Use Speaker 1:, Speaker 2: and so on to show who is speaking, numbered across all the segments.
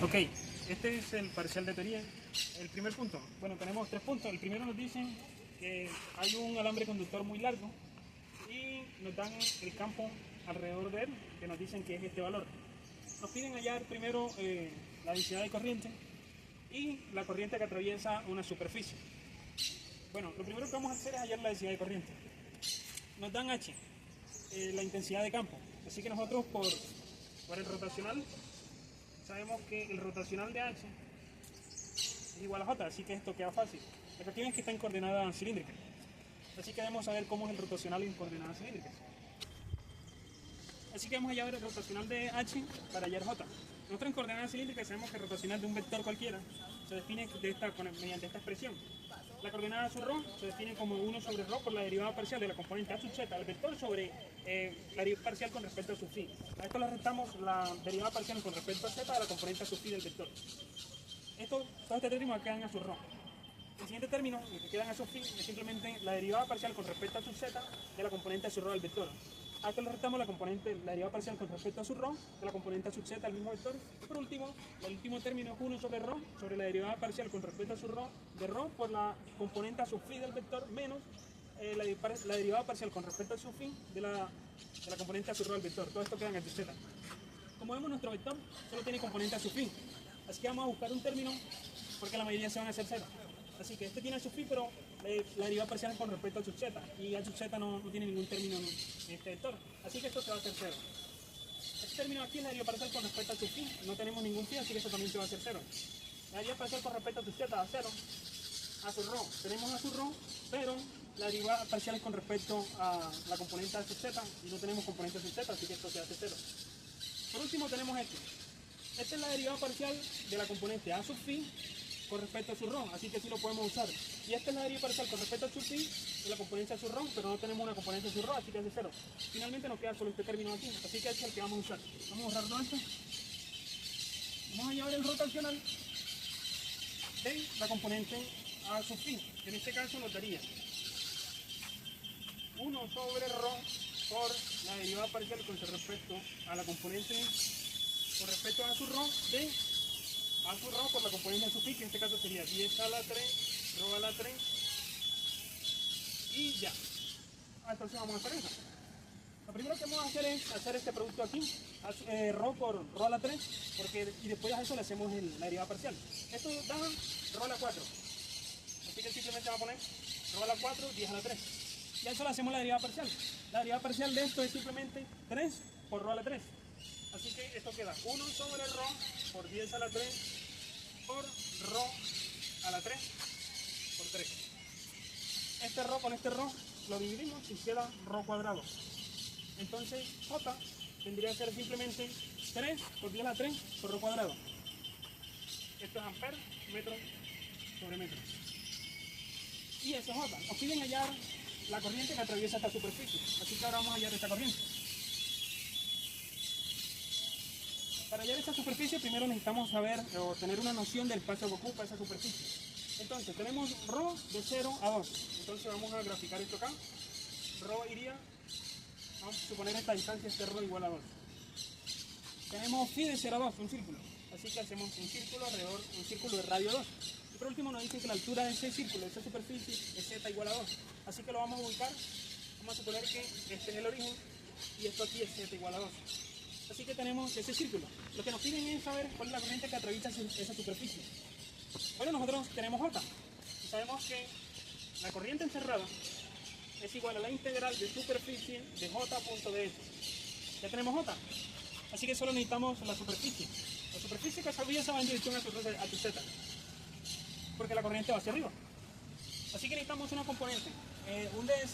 Speaker 1: Ok, este es el parcial de teoría. El primer punto, bueno, tenemos 3 puntos. El primero nos dice que hay un alambre conductor muy largo y nos dan el campo alrededor de él, que nos dicen que es este valor. Nos piden hallar primero la densidad de corriente y la corriente que atraviesa una superficie. Bueno, lo primero que vamos a hacer es hallar la densidad de corriente. Nos dan H, la intensidad de campo. Así que nosotros por el rotacional sabemos que el rotacional de H es igual a J, así que esto queda fácil. La cuestión es que está en coordenadas cilíndricas. Así que debemos saber cómo es el rotacional en coordenadas cilíndricas. Así que vamos a hallar el rotacional de H para hallar J. Nosotros en coordenadas cilíndricas sabemos que el rotacional de un vector cualquiera se define mediante esta expresión. La coordenada sub ρ se define como 1 sobre ρ por la derivada parcial de la componente A sub z del vector sobre la derivada parcial con respecto a su phi. A esto le restamos la derivada parcial con respecto a z de la componente A sub phi del vector. Todo este término queda en A sub ρ. El siguiente término, el que queda en A sub phi, es simplemente la derivada parcial con respecto a sub z de la componente A sub ρ del vector. A esto le restamos la derivada parcial con respecto a sub ρ de la componente A sub z del mismo vector. Y por último, el último término es 1 sobre ρ sobre la derivada parcial con respecto a sub ρ de ρ por la componente A sub phi del vector menos la derivada parcial con respecto a sub phi de la componente A sub ρ del vector. Todo esto queda en A sub z. Como vemos, nuestro vector solo tiene componente A sub phi. Así que vamos a buscar un término porque la mayoría se van a hacer cero. Así que este tiene a sub phi, pero la derivada parcial con respecto a sub z. Y a sub z no tiene ningún término en este vector. Así que esto se va a hacer cero. Este término aquí es la derivada parcial con respecto a sub phi. No tenemos ningún phi, así que esto también se va a hacer cero. La derivada parcial con respecto a sub z a cero. A sub ρ. Tenemos a sub ρ, pero la derivada parcial es con respecto a la componente a sub z. Y no tenemos componente a sub z, así que esto se hace cero. Por último tenemos esto. Esta es la derivada parcial de la componente A sub phi con respecto a sub ρ, así que sí lo podemos usar. Y esta es la derivada parcial con respecto a sub phi de la componente A sub ρ, pero no tenemos una componente a sub ρ, así que es de cero. Finalmente nos queda solo este término aquí, así que este es el que vamos a usar. Vamos a borrar todo esto. Vamos a llevar el rotacional de la componente A sub phi, que en este caso nos daría 1 sobre ρ por la derivada parcial con respecto a la componente con respecto a sub ρ de A sub ρ por la componente A sub phi, que en este caso sería 10 a la 3, ρ a la 3 y ya. Entonces vamos a hacer eso. Lo primero que vamos a hacer es hacer este producto aquí, ρ por ρ a la 3, y después a eso le hacemos la derivada parcial. Esto da ρ a la 4. Así que simplemente va a poner ρ a la 4, 10 a la 3. Y a eso le hacemos la derivada parcial. La derivada parcial de esto es simplemente 3 por ρ a la 3. Así que esto queda 1 sobre ρ por 10 a la 3 por ρ a la 3 por 3. Este ρ con este ρ lo dividimos y queda ρ cuadrado. Entonces J tendría que ser simplemente 3 por 10 a la 3 por ρ cuadrado. Esto es amper, metro sobre metro. Y eso es J. Nos piden hallar la corriente que atraviesa esta superficie. Así que ahora vamos a hallar esta corriente. Para hallar esta superficie primero necesitamos saber o tener una noción del espacio que ocupa esa superficie. Entonces tenemos ρ de 0 a 2. Entonces vamos a graficar esto acá. Ρ iría, vamos a suponer esta distancia es ρ igual a 2. Tenemos phi de 0 a 2, un círculo. Así que hacemos un círculo alrededor, un círculo de radio 2. Y por último nos dicen que la altura de ese círculo, de esa superficie, es z igual a 2. Así que lo vamos a ubicar. Vamos a suponer que este es el origen y esto aquí es z igual a 2. Así que tenemos ese círculo. Lo que nos piden es saber cuál es la corriente que atraviesa esa superficie. Bueno, nosotros tenemos J. Y sabemos que la corriente encerrada es igual a la integral de superficie de J.ds. Ya tenemos J. Así que solo necesitamos la superficie. La superficie que atraviesa va en dirección a su z. Porque la corriente va hacia arriba. Así que necesitamos una componente, un ds,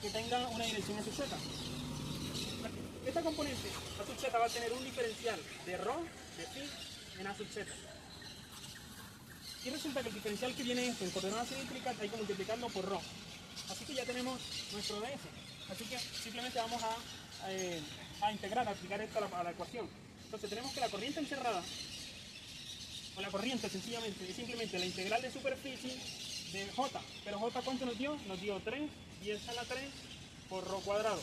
Speaker 1: que tenga una dirección a su z. Esta componente, A sub z, va a tener un diferencial de ρ, de phi, en A sub z. Y resulta que el diferencial que viene esto en coordenadas cilíndricas hay que multiplicarlo por ρ. Así que ya tenemos nuestro ds. Así que simplemente vamos a integrar, a aplicar esto a la ecuación. Entonces tenemos que la corriente encerrada, o la corriente sencillamente, es simplemente la integral de superficie de J. Pero J, ¿cuánto nos dio? Nos dio 3, 10 a la 3 por ρ cuadrado.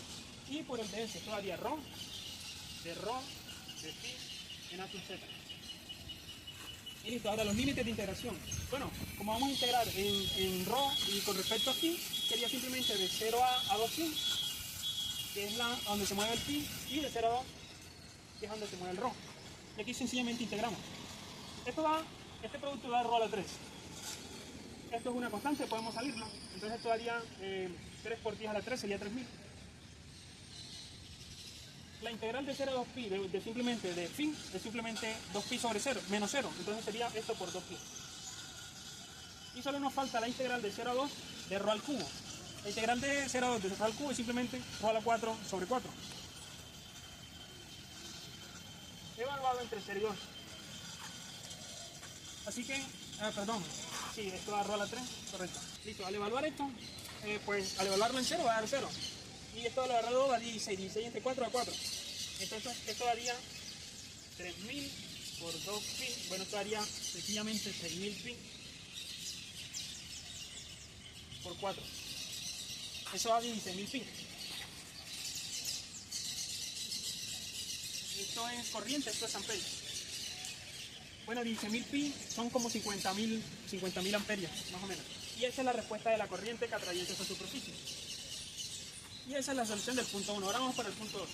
Speaker 1: Y por el ds, esto daría ρ de phi en A sub z. Y listo, ahora los límites de integración. Bueno, como vamos a integrar en ρ y con respecto a phi, sería simplemente de 0 a 2 phi, que es donde se mueve el phi, y de 0 a 2, que es donde se mueve el ρ. Y aquí sencillamente integramos. Este producto da ρ a la 3. Esto es una constante, podemos salirlo. Entonces esto daría 3 por 10 a la 3, sería 3000. La integral de 0 a 2pi simplemente de phi es simplemente 2pi sobre 0, menos 0. Entonces sería esto por 2pi. Y solo nos falta la integral de 0 a 2 de ρ al cubo. La integral de 0 a 2 de ρ al cubo es simplemente ρ a la 4 sobre 4. Evaluado entre 0 y 2. Así que, perdón, sí, esto da ρ a la 3, correcto. Listo, al evaluar esto, pues al evaluarlo en 0 va a dar 0. Y esto al evaluarlo da 16, 16 entre 4 a 4. Entonces esto daría 3000 por 2 pi, bueno, esto daría sencillamente 6000 pi por 4. Eso da 16.000 pi. Esto es corriente, esto es amperio. Bueno, 16.000 pi son como 50.000 amperios, más o menos. Y esa es la respuesta de la corriente que atraviesa esa superficie. Y esa es la solución del punto 1. Ahora vamos para el punto 2.